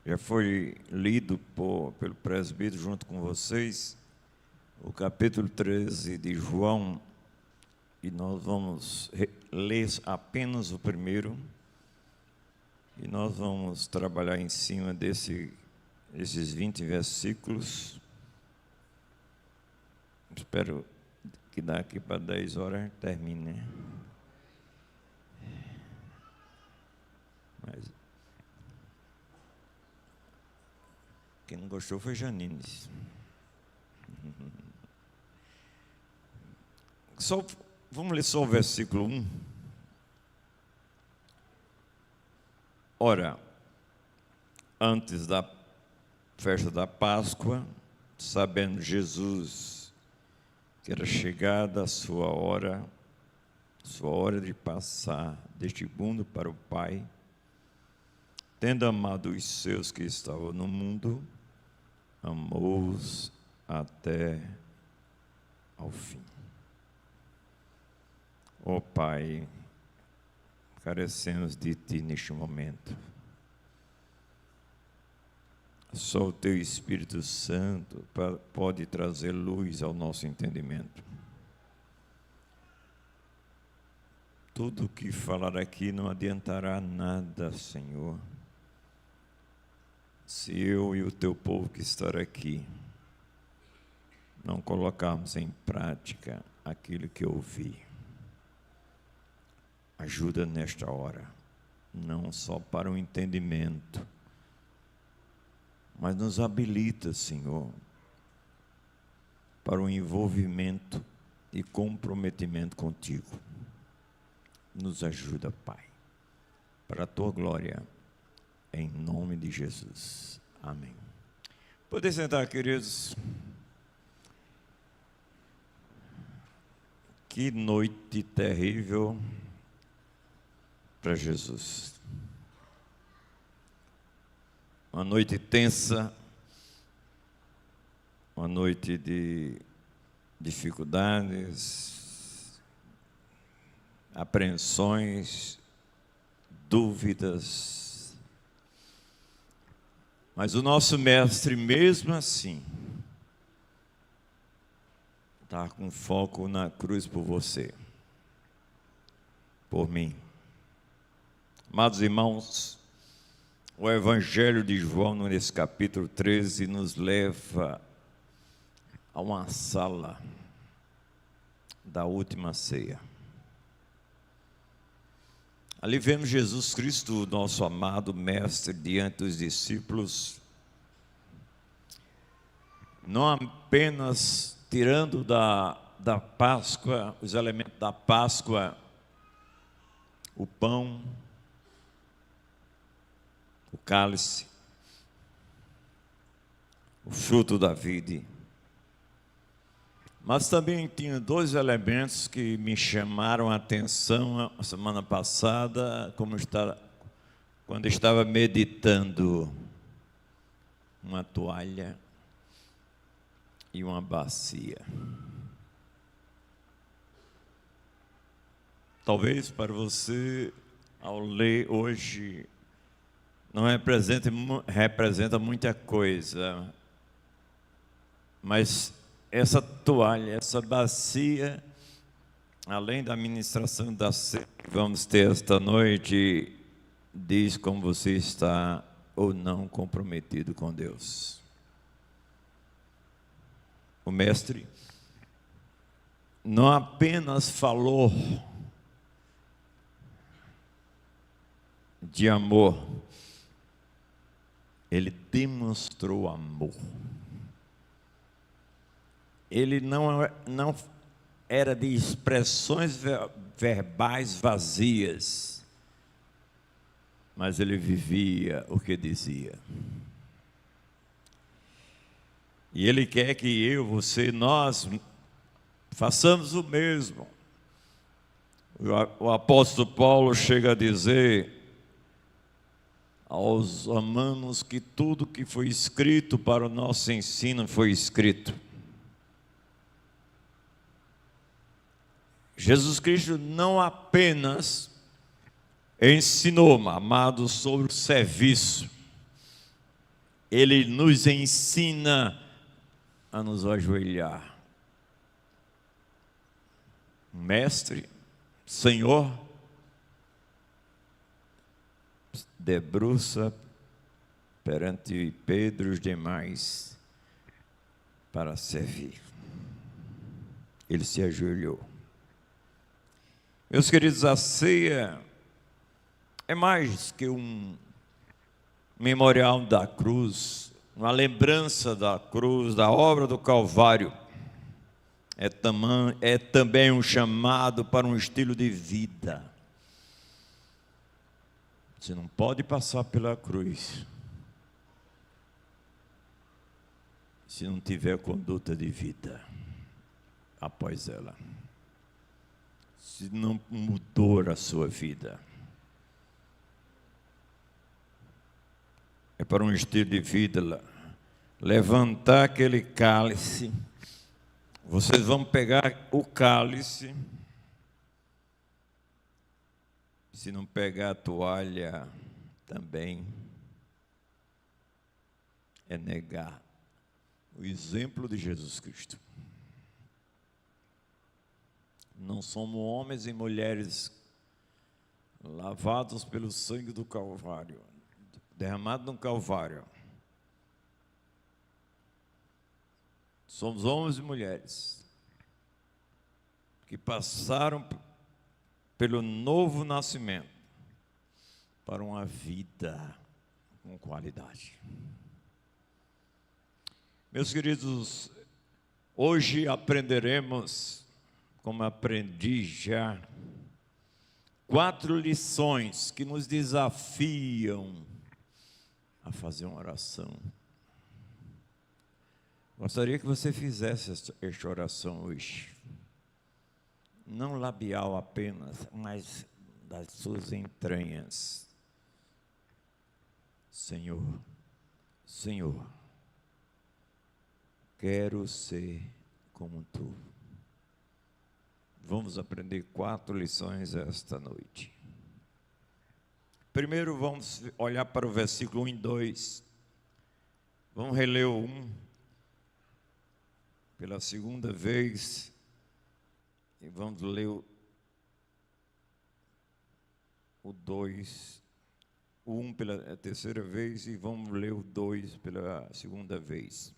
Já foi lido pelo presbítero junto com vocês o capítulo 13 de João, e nós vamos ler apenas o primeiro, e nós vamos trabalhar em cima desses 20 versículos. Espero que daqui para 10 horas termine, né? Mas quem não gostou foi Janine. Vamos ler só o versículo 1. Ora, antes da festa da Páscoa, sabendo Jesus que era chegada a sua hora de passar deste mundo para o Pai, tendo amado os seus que estavam no mundo, amou-os até ao fim. Ó Pai, carecemos de Ti neste momento. Só o Teu Espírito Santo pode trazer luz ao nosso entendimento. Tudo o que falar aqui não adiantará nada, Senhor, se eu e o Teu povo que está aqui não colocarmos em prática aquilo que ouvi. Ajuda nesta hora, não só para o entendimento, mas nos habilita, Senhor, para o envolvimento e comprometimento contigo. Nos ajuda, Pai, para a Tua glória, em nome de Jesus. Amém. Podem sentar, queridos. Que noite terrível para Jesus. Uma noite tensa, uma noite de dificuldades, apreensões, dúvidas. Mas o nosso mestre, mesmo assim, está com foco na cruz por você, por mim. Amados irmãos, o Evangelho de João, nesse capítulo 13, nos leva a uma sala da última ceia. Ali vemos Jesus Cristo, nosso amado Mestre, diante dos discípulos, não apenas tirando da Páscoa, os elementos da Páscoa, o pão, o cálice, o fruto da vide. Mas também tinha dois elementos que me chamaram a atenção a semana passada, quando estava meditando: uma toalha e uma bacia. Talvez para você, ao ler hoje, não representa muita coisa, mas essa toalha, essa bacia, além da ministração da ceia que vamos ter esta noite, diz como você está ou não comprometido com Deus. O Mestre não apenas falou de amor, ele demonstrou amor. Ele não era de expressões verbais vazias, mas ele vivia o que dizia. E ele quer que eu, você, nós façamos o mesmo. O apóstolo Paulo chega a dizer aos romanos que tudo que foi escrito para o nosso ensino foi escrito. Jesus Cristo não apenas ensinou, amado, sobre o serviço, Ele nos ensina a nos ajoelhar. Mestre, Senhor, debruça perante Pedro e os demais para servir. Ele se ajoelhou. Meus queridos, a ceia é mais que um memorial da cruz, uma lembrança da cruz, da obra do Calvário. É também um chamado para um estilo de vida. Você não pode passar pela cruz se não tiver conduta de vida após ela. Se não mudou a sua vida. É para um estilo de vida, levantar aquele cálice. Vocês vão pegar o cálice. Se não pegar a toalha, também é negar o exemplo de Jesus Cristo. Não somos homens e mulheres lavados pelo sangue do Calvário, derramado no Calvário. Somos homens e mulheres que passaram pelo novo nascimento para uma vida com qualidade. Meus queridos, hoje aprenderemos, como aprendi já, 4 lições que nos desafiam a fazer uma oração. Gostaria que você fizesse esta oração hoje. Não labial apenas, mas das suas entranhas. Senhor, Senhor, quero ser como Tu. Vamos aprender 4 lições esta noite. Primeiro vamos olhar para o versículo 1 e 2. Vamos reler o 1 pela segunda vez. E vamos ler o 2, o 1 pela terceira vez, e vamos ler o 2 pela segunda vez.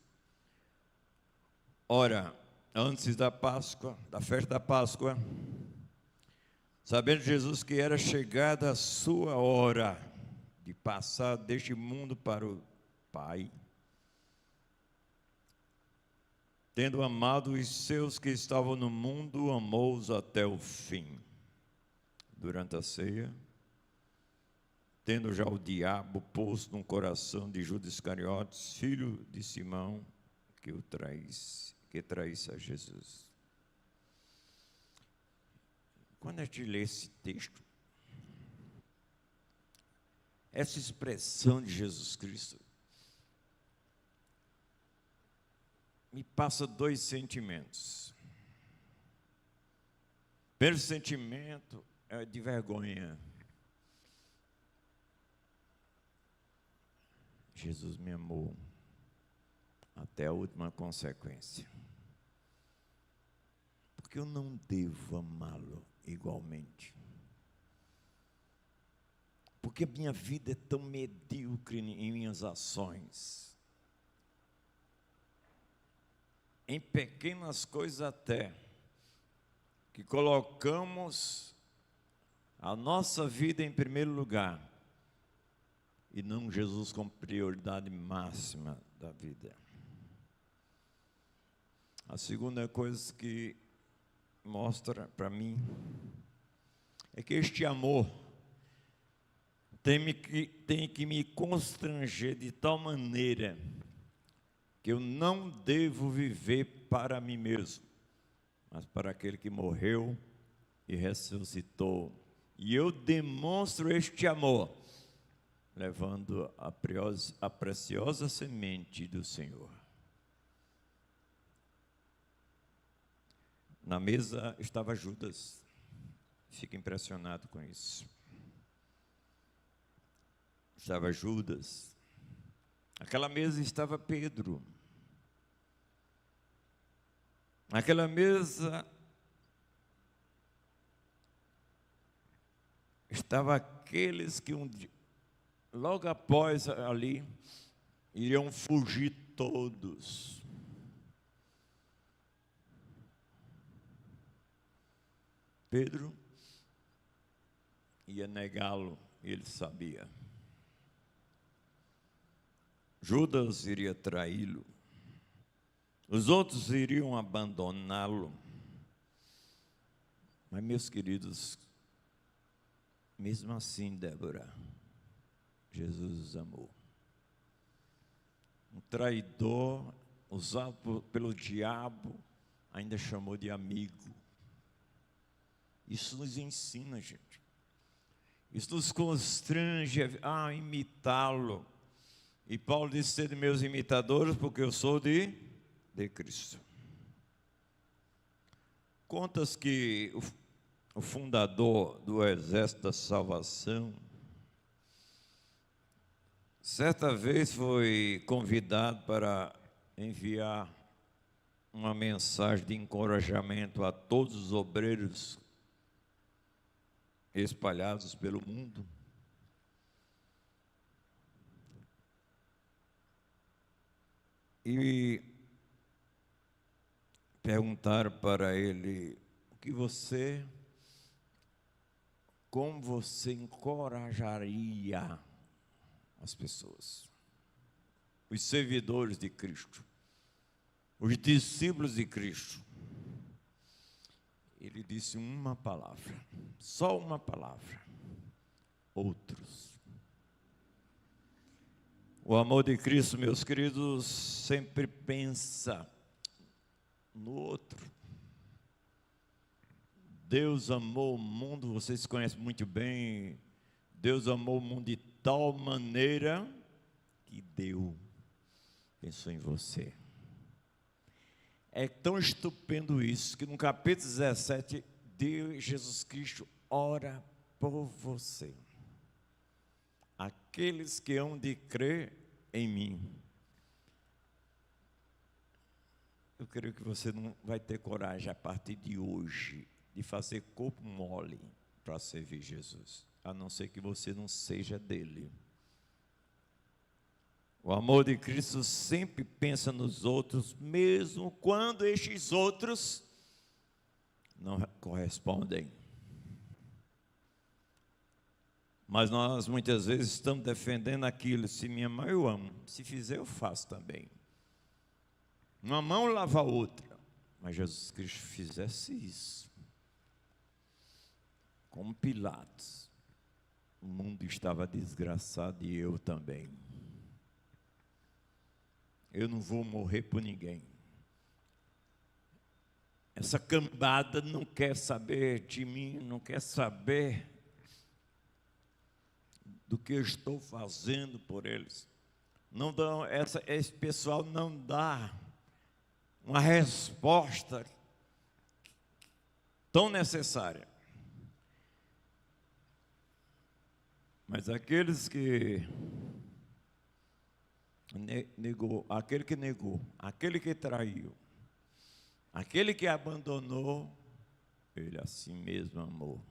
Ora, antes da Páscoa, da festa da Páscoa, sabendo Jesus que era chegada a sua hora de passar deste mundo para o Pai, tendo amado os seus que estavam no mundo, amou-os até o fim. Durante a ceia, tendo já o diabo posto no coração de Judas Iscariotes, filho de Simão, que traísse a Jesus. Quando a gente lê esse texto, essa expressão de Jesus Cristo, me passa 2 sentimentos. O primeiro sentimento é de vergonha. Jesus me amou até a última consequência. Porque eu não devo amá-lo igualmente. Porque a minha vida é tão medíocre em minhas ações. Em pequenas coisas até, que colocamos a nossa vida em primeiro lugar e não Jesus como prioridade máxima da vida. A segunda coisa que mostra para mim é que este amor tem que me constranger de tal maneira que eu não devo viver para mim mesmo, mas para aquele que morreu e ressuscitou. E eu demonstro este amor, levando a preciosa semente do Senhor. Na mesa estava Judas. Fico impressionado com isso. Estava Judas, Naquela mesa estava Pedro. Naquela mesa estavam aqueles que logo após ali iriam fugir todos. Pedro ia negá-lo, ele sabia. Judas iria traí-lo. Os outros iriam abandoná-lo. Mas, meus queridos, mesmo assim, Débora, Jesus os amou. Um traidor, usado pelo diabo, ainda chamou de amigo. Isso nos ensina, gente. Isso nos constrange a imitá-lo. E Paulo disse: sede meus imitadores, porque eu sou de Cristo. Contas que o fundador do Exército da Salvação, certa vez foi convidado para enviar uma mensagem de encorajamento a todos os obreiros espalhados pelo mundo. E perguntaram para ele: como você encorajaria as pessoas, os servidores de Cristo, os discípulos de Cristo? Ele disse uma palavra, só uma palavra: outros. O amor de Cristo, meus queridos, sempre pensa no outro. Deus amou o mundo, vocês conhecem muito bem. Deus amou o mundo de tal maneira que pensou em você. É tão estupendo isso, que no capítulo 17, Deus, Jesus Cristo, ora por você. Aqueles que hão de crer em mim. Eu creio que você não vai ter coragem a partir de hoje de fazer corpo mole para servir Jesus, a não ser que você não seja dele. O amor de Cristo sempre pensa nos outros, mesmo quando estes outros não correspondem. Mas nós muitas vezes estamos defendendo aquilo: se minha mãe eu amo, se fizer eu faço também. Uma mão lava a outra. Mas Jesus Cristo fizesse isso, como Pilatos, o mundo estava desgraçado e eu também. Eu não vou morrer por ninguém. Essa cambada não quer saber de mim, não quer saber do que eu estou fazendo por eles. Não dão, esse pessoal não dá uma resposta tão necessária. Mas aqueles que negou, aquele que traiu, aquele que abandonou, ele assim mesmo amou.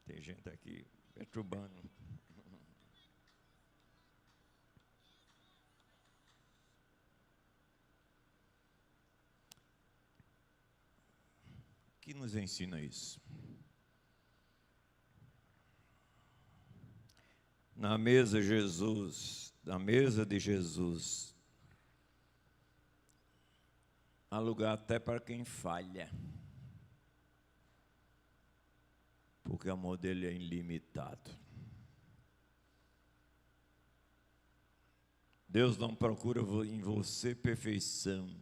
Tem gente aqui perturbando. O que nos ensina isso? Na mesa de Jesus, há lugar até para quem falha, porque o amor dele é ilimitado. Deus não procura em você perfeição,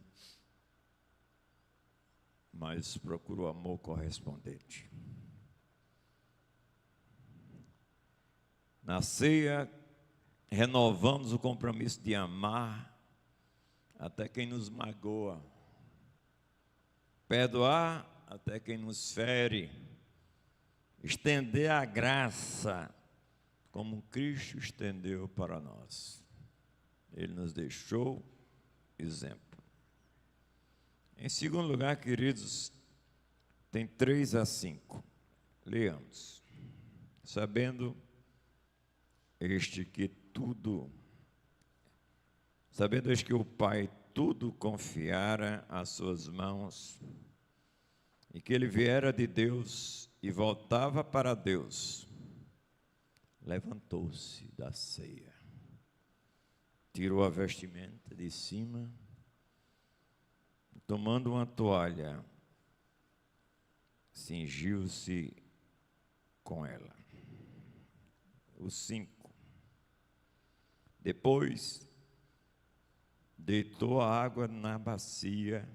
mas procura o amor correspondente. Na ceia, renovamos o compromisso de amar até quem nos magoa, perdoar até quem nos fere, estender a graça como Cristo estendeu para nós. Ele nos deixou exemplo. Em segundo lugar, queridos, tem 3 a 5. Leamos. Sabendo este que o Pai tudo confiara às suas mãos, e que ele viera de Deus e voltava para Deus, levantou-se da ceia, tirou a vestimenta de cima, tomando uma toalha, cingiu-se com ela. O 5. Depois, deitou a água na bacia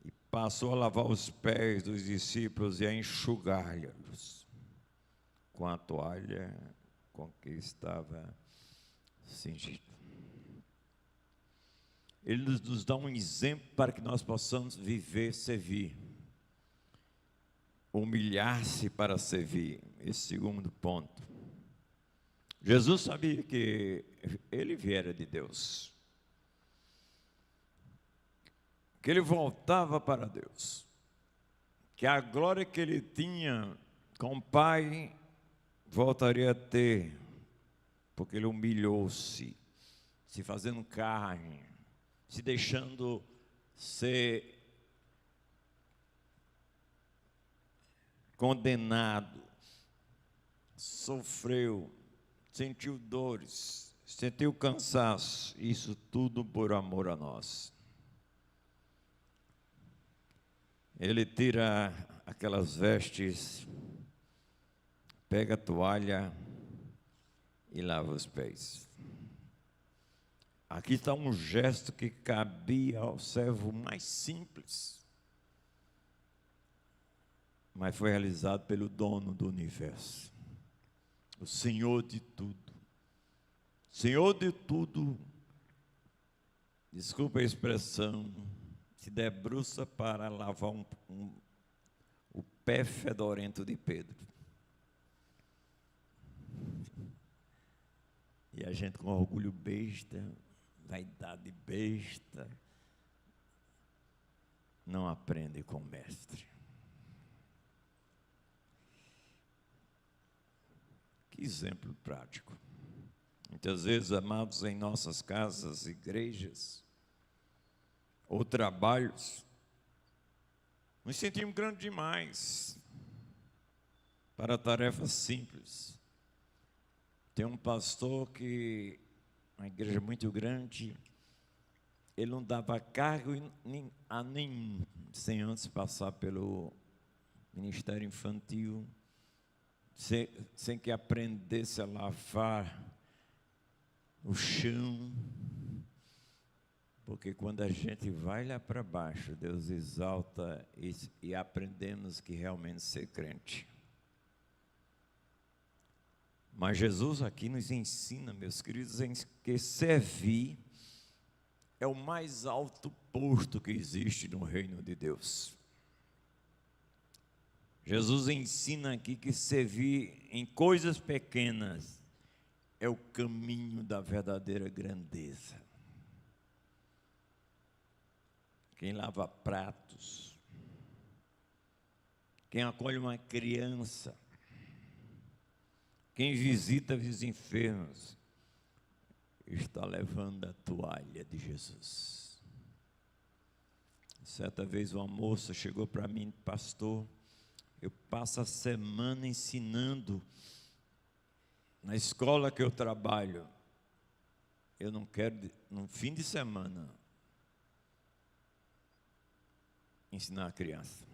e passou a lavar os pés dos discípulos e a enxugar-lhes com a toalha com que estava cingido. Ele nos dá um exemplo para que nós possamos viver, servir. Humilhar-se para servir. Esse segundo ponto. Jesus sabia que ele viera de Deus, que ele voltava para Deus, que a glória que ele tinha com o Pai voltaria a ter, porque ele humilhou-se, se fazendo carne, se deixando ser condenado, sofreu, sentiu dores, sentiu cansaço, isso tudo por amor a nós. Ele tira aquelas vestes, pega a toalha e lava os pés. Aqui está um gesto que cabia ao servo mais simples, mas foi realizado pelo dono do universo, o Senhor de tudo. Senhor de tudo, desculpa a expressão, se debruça para lavar o pé fedorento de Pedro. E a gente com orgulho besta, vaidade besta, não aprende com o mestre. Que exemplo prático. Muitas vezes, amados, em nossas casas, igrejas ou trabalhos, nos sentimos grandes demais para tarefas simples. Tem um pastor que, uma igreja muito grande, ele não dava cargo a nenhum, sem antes passar pelo ministério infantil, sem que aprendesse a lavar o chão, porque quando a gente vai lá para baixo, Deus exalta e aprendemos que realmente ser crente. Mas Jesus aqui nos ensina, meus queridos, que servir é o mais alto posto que existe no reino de Deus. Jesus ensina aqui que servir em coisas pequenas é o caminho da verdadeira grandeza. Quem lava pratos, quem acolhe uma criança, quem visita os enfermos, está levando a toalha de Jesus. Certa vez uma moça chegou para mim, pastor, eu passo a semana ensinando na escola que eu trabalho. Eu não quero, no fim de semana, ensinar a criança.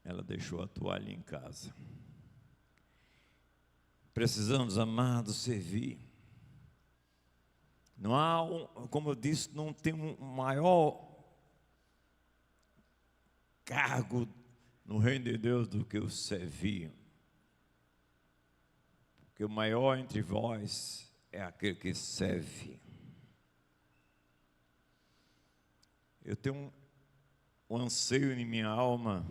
Ela deixou a toalha em casa. Precisamos, amados, servir. Não há, como eu disse, não tem um maior cargo no reino de Deus do que o servir. Porque o maior entre vós é aquele que serve. Eu tenho um anseio em minha alma,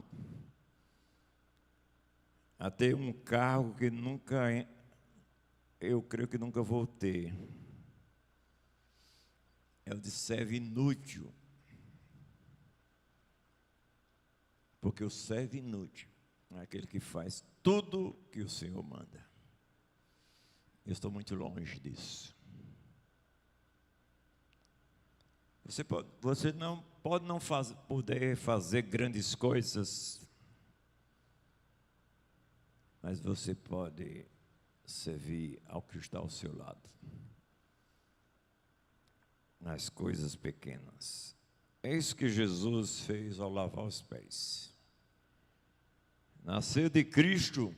a ter um cargo que nunca, eu creio que nunca vou ter. É o de servo inútil. Porque o servo inútil é aquele que faz tudo que o Senhor manda. Eu estou muito longe disso. Você não pode não poder fazer grandes coisas, mas você pode servir ao que está ao seu lado, nas coisas pequenas. É isso que Jesus fez ao lavar os pés. Nascer de Cristo,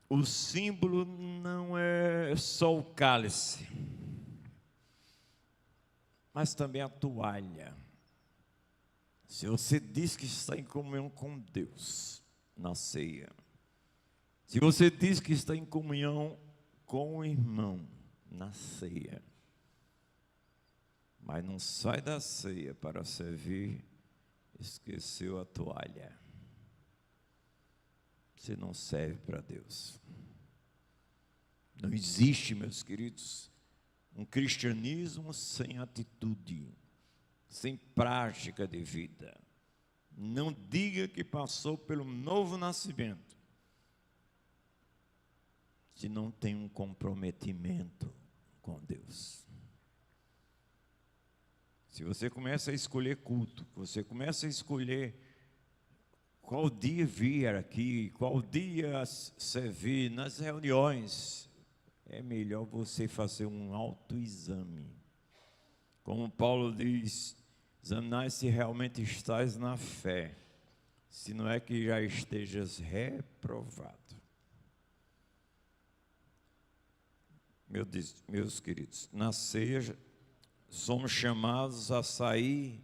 o símbolo não é só o cálice, mas também a toalha. Se você diz que está em comunhão com Deus na ceia, se você diz que está em comunhão com o irmão na ceia, mas não sai da ceia para servir, esqueceu a toalha, você não serve para Deus. Não existe, meus queridos, um cristianismo sem atitude, sem prática de vida. Não diga que passou pelo novo nascimento, se não tem um comprometimento com Deus. Se você começa a escolher culto, você começa a escolher qual dia vir aqui, qual dia servir nas reuniões, é melhor você fazer um autoexame. Como Paulo diz, examinar se realmente estás na fé, se não é que já estejas reprovado. Meus queridos, na ceia somos chamados a sair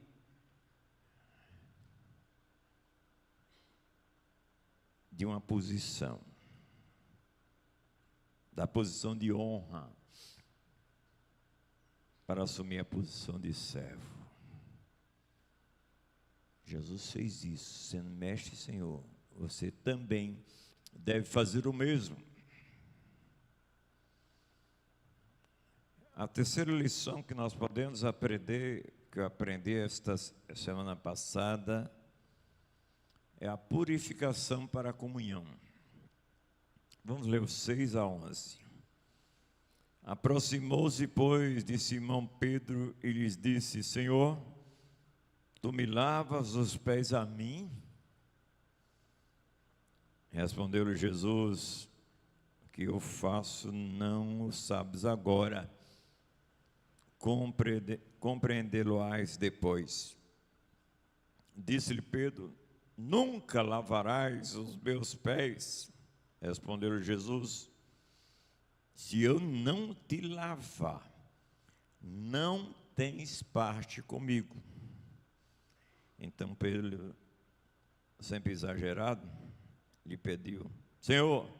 de uma posição, da posição de honra, para assumir a posição de servo. Jesus fez isso, sendo mestre e Senhor. Você também deve fazer o mesmo. A terceira lição que nós podemos aprender, que eu aprendi esta semana passada, é a purificação para a comunhão. Vamos ler os 6 a 11. Aproximou-se, pois, de Simão Pedro e lhes disse: Senhor, tu me lavas os pés a mim? Respondeu-lhe Jesus: o que eu faço não o sabes agora, compreendê-lo-ás depois. Disse-lhe Pedro: nunca lavarás os meus pés. Respondeu-lhe Jesus: se eu não te lavar, não tens parte comigo. Então Pedro, sempre exagerado, lhe pediu: Senhor,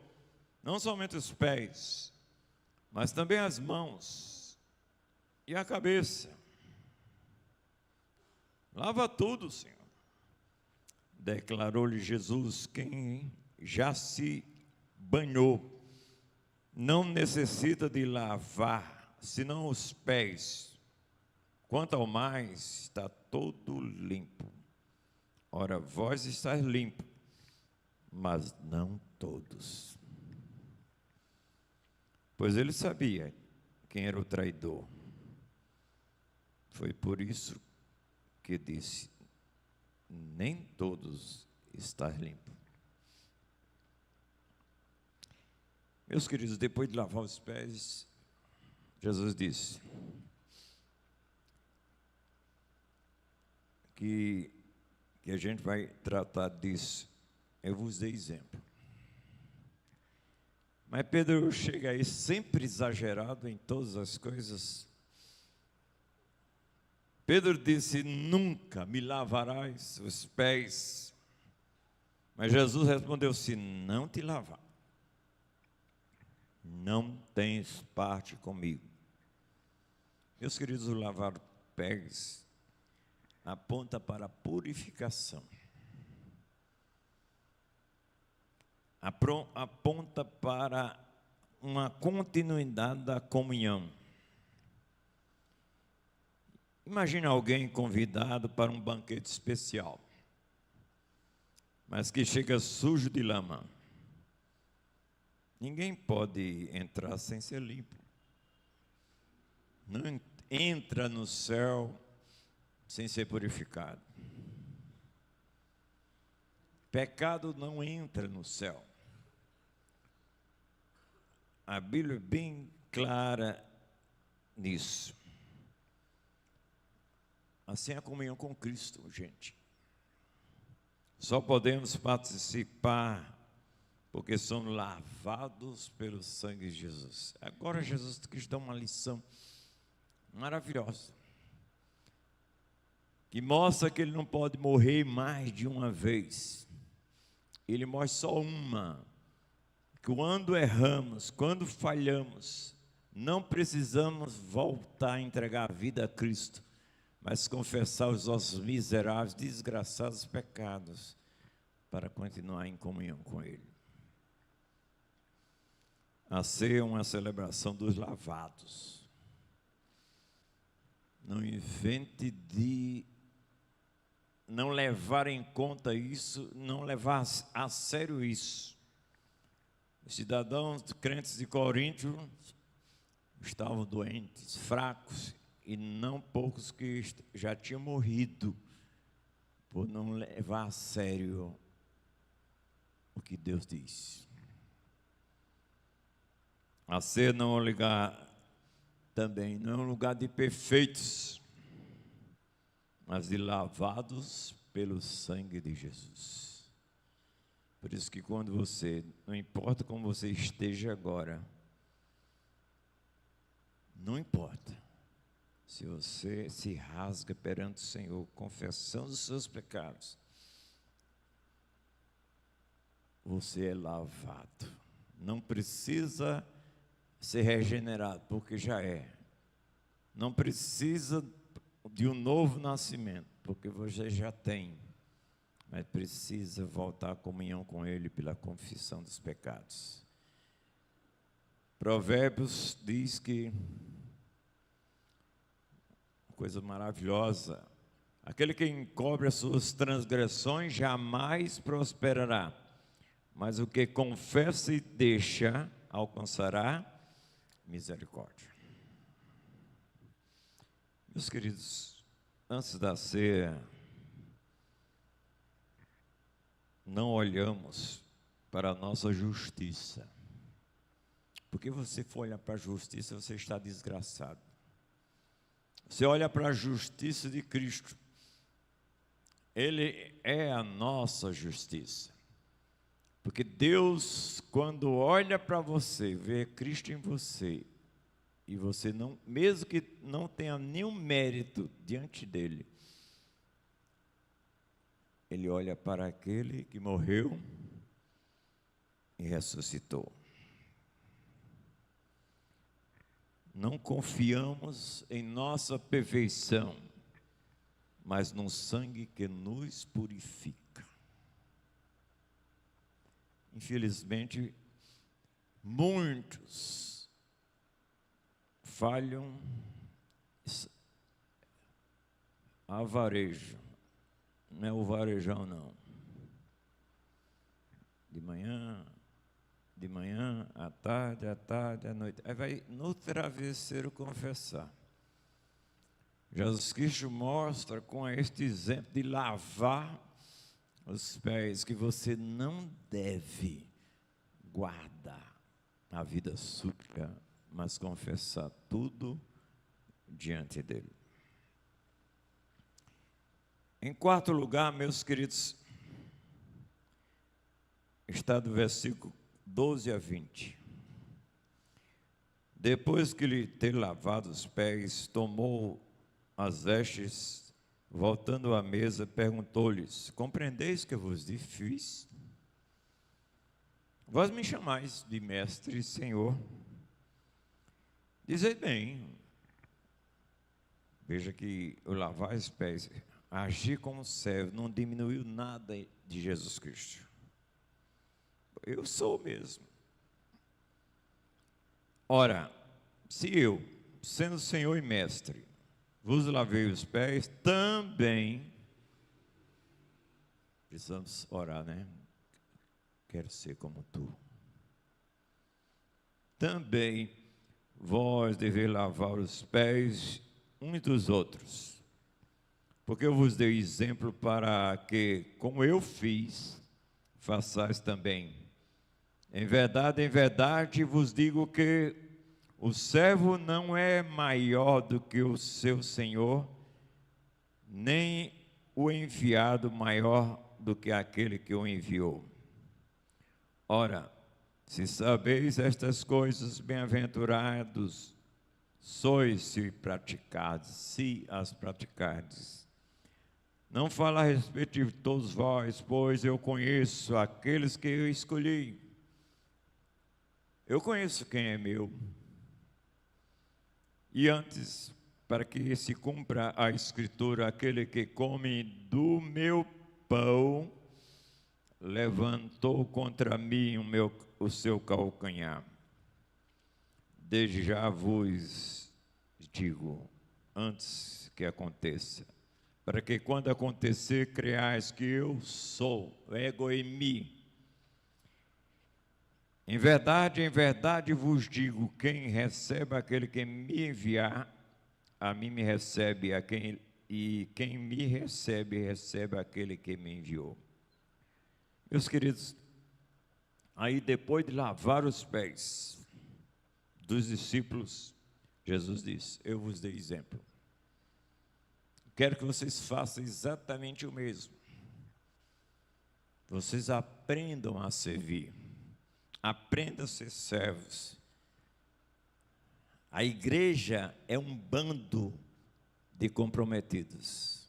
não somente os pés, mas também as mãos e a cabeça. Lava tudo, Senhor. Declarou-lhe Jesus: quem já se banhou não necessita de lavar, senão os pés. Quanto ao mais, está todo limpo. Ora, vós estáis limpos, mas não todos. Pois ele sabia quem era o traidor. Foi por isso que disse: nem todos estáis limpos. Meus queridos, depois de lavar os pés, Jesus disse que a gente vai tratar disso. Eu vos dei exemplo. Mas Pedro chega aí sempre exagerado em todas as coisas. Pedro disse: nunca me lavarás os pés. Mas Jesus respondeu: se não te lavar, não tens parte comigo. Meus queridos, o lavar pés aponta para a purificação. aponta para uma continuidade da comunhão. Imagina alguém convidado para um banquete especial, mas que chega sujo de lama. Ninguém pode entrar sem ser limpo. Não entra no céu sem ser purificado. Pecado não entra no céu. A Bíblia é bem clara nisso. Assim é a comunhão com Cristo, gente. Só podemos participar porque somos lavados pelo sangue de Jesus. Agora Jesus quis dar uma lição maravilhosa, que mostra que ele não pode morrer mais de uma vez. Ele morre só uma. Quando erramos, quando falhamos, não precisamos voltar a entregar a vida a Cristo, mas confessar os nossos miseráveis, desgraçados pecados, para continuar em comunhão com Ele. A ceia é uma celebração dos lavados. Não invente de não levar em conta isso, não levar a sério isso. Os cidadãos crentes de Corinto estavam doentes, fracos, e não poucos que já tinham morrido por não levar a sério o que Deus diz. A ceia não é um lugar também, não é um lugar de perfeitos, mas de lavados pelo sangue de Jesus. Por isso que quando você, não importa como você esteja agora, não importa, se você se rasga perante o Senhor, confessando os seus pecados, você é lavado. Não precisa ser regenerado, porque já é. Não precisa de um novo nascimento, porque você já tem. Mas precisa voltar à comunhão com Ele pela confissão dos pecados. Provérbios diz que coisa maravilhosa: aquele que encobre as suas transgressões jamais prosperará, mas o que confessa e deixa alcançará misericórdia. Meus queridos, antes da ceia, não olhamos para a nossa justiça, porque você for olhar para a justiça, você está desgraçado. Você olha para a justiça de Cristo, Ele é a nossa justiça. Porque Deus, quando olha para você, vê Cristo em você, e você não, mesmo que não tenha nenhum mérito diante dele, Ele olha para aquele que morreu e ressuscitou. Não confiamos em nossa perfeição, mas no sangue que nos purifica. Infelizmente, muitos falham a varejo. Não é o varejão, não. De manhã, à tarde, à noite. Aí vai no travesseiro confessar. Jesus Cristo mostra com este exemplo de lavar os pés que você não deve guardar a vida suja, mas confessar tudo diante dele. Em quarto lugar, meus queridos, está do versículo 12 a 20. Depois que lhe ter lavado os pés, tomou as vestes, voltando à mesa, perguntou-lhes: compreendeis que eu vos fiz? Vós me chamais de mestre e senhor. Dizei bem. Veja que o lavar os pés, agir como servo, não diminuiu nada de Jesus Cristo. Eu sou mesmo. Ora, se eu, sendo Senhor e Mestre, vos lavei os pés, também precisamos orar, né? Quero ser como tu. Também vós deveis lavar os pés uns dos outros, porque eu vos dei exemplo para que, como eu fiz, façais também. Em verdade vos digo que o servo não é maior do que o seu senhor, nem o enviado maior do que aquele que o enviou. Ora, se sabeis estas coisas, bem-aventurados sois se as praticardes. Não falo a respeito de todos vós, pois eu conheço aqueles que eu escolhi. Eu conheço quem é meu. E antes, para que se cumpra a Escritura, aquele que come do meu pão, levantou contra mim o seu calcanhar. Desde já vos digo, antes que aconteça, para que quando acontecer, creais que eu sou, ego eimi. Em verdade vos digo, quem recebe aquele que me enviar, a mim me recebe, e quem me recebe, recebe aquele que me enviou. Meus queridos, aí depois de lavar os pés dos discípulos, Jesus disse: eu vos dei exemplo. Quero que vocês façam exatamente o mesmo. Vocês aprendam a servir. Aprendam a ser servos. A igreja é um bando de comprometidos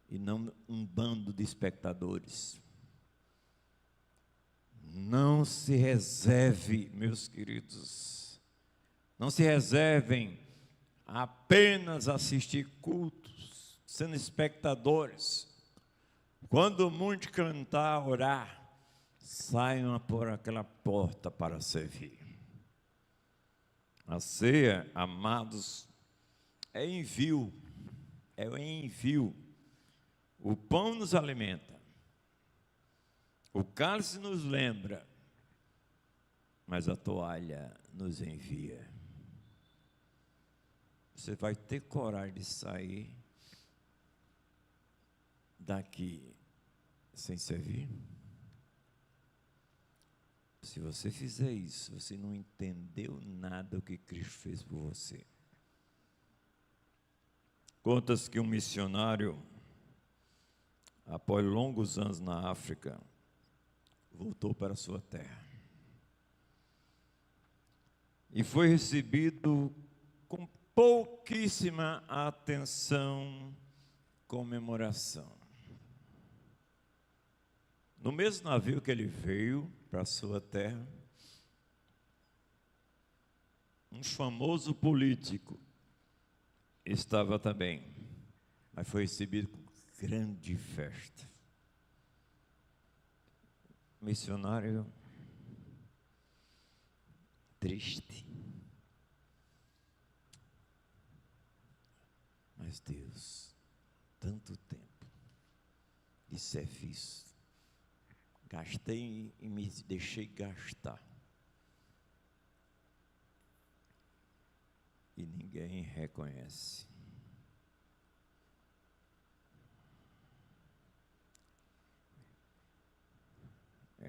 e não um bando de espectadores. Não se reserve, meus queridos, não se reservem a apenas assistir cultos, sendo espectadores. Quando muito cantar, orar, saiam por aquela porta para servir. A ceia, amados, é envio, é o envio. O pão nos alimenta, o cálice nos lembra, mas a toalha nos envia. Você vai ter coragem de sair daqui sem servir? Se você fizer isso, você não entendeu nada do que Cristo fez por você. Conta-se que um missionário, após longos anos na África, voltou para a sua terra. E foi recebido com pouquíssima atenção, comemoração. No mesmo navio que ele veio para a sua terra, um famoso político estava também, mas foi recebido com grande festa. Missionário triste. Mas Deus, tanto tempo de serviço, gastei e me deixei gastar. E ninguém reconhece.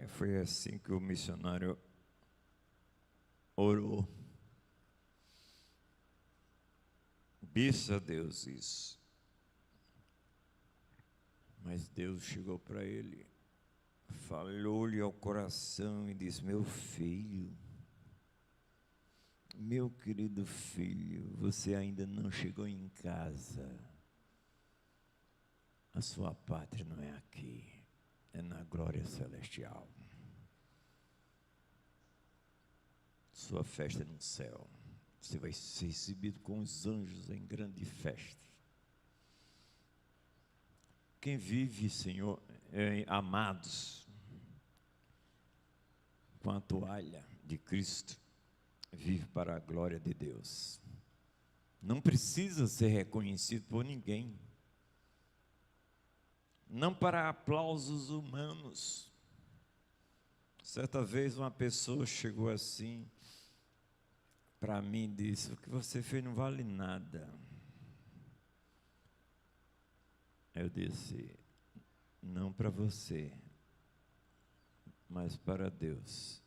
Foi assim que o missionário orou. Disse a Deus isso. Mas Deus chegou para ele, falou-lhe ao coração e disse: meu filho, meu querido filho, você ainda não chegou em casa. A sua pátria não é aqui, é na glória celestial. Sua festa é no céu. Você vai ser recebido com os anjos em grande festa. Quem vive, Senhor, amados, com a toalha de Cristo, vive para a glória de Deus. Não precisa ser reconhecido por ninguém. Não para aplausos humanos. Certa vez uma pessoa chegou assim para mim e disse: o que você fez não vale nada. Eu disse: não para você, mas para Deus.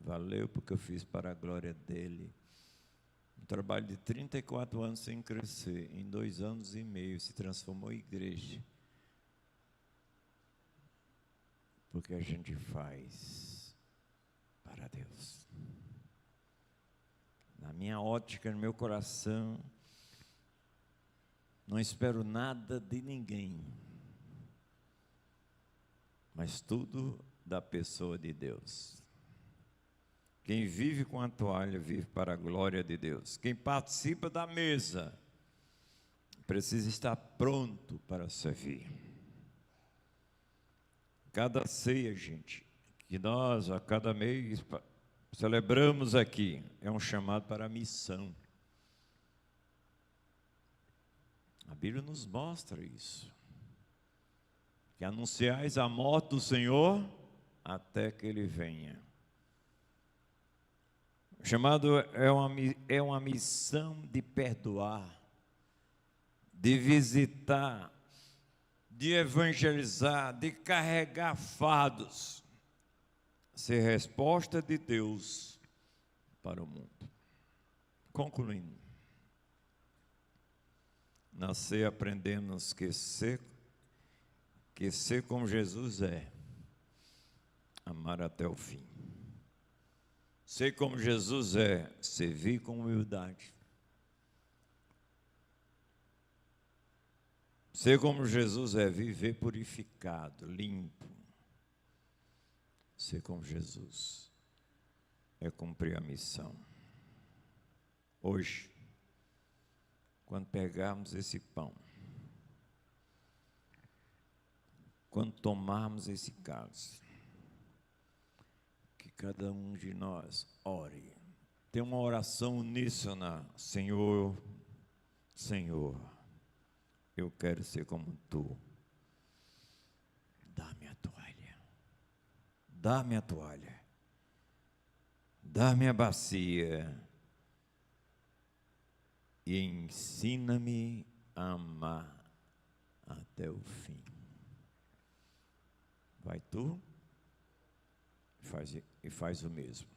Valeu porque eu fiz para a glória dele. Um trabalho de 34 anos sem crescer, em 2 anos e meio se transformou em igreja. Porque a gente faz para Deus. Na minha ótica, no meu coração, não espero nada de ninguém, mas tudo da pessoa de Deus. Quem vive com a toalha vive para a glória de Deus. Quem participa da mesa precisa estar pronto para servir. Cada ceia, gente, que nós a cada mês celebramos aqui, é um chamado para a missão. A Bíblia nos mostra isso. Que anunciais a morte do Senhor até que Ele venha. O chamado é uma missão de perdoar, de visitar, de evangelizar, de carregar fardos, ser resposta de Deus para o mundo. Concluindo, nascer aprendemos que ser como Jesus é, amar até o fim. Ser como Jesus é, servir com humildade. Ser como Jesus é, viver purificado, limpo. Ser como Jesus é cumprir a missão. Hoje, quando pegarmos esse pão, quando tomarmos esse cálice, que cada um de nós ore. Tem uma oração uníssona: Senhor, Senhor, eu quero ser como Tu. Dá-me a toalha. Dá-me a toalha. Dá-me a bacia. E ensina-me a amar até o fim. Vai tu e faz o mesmo.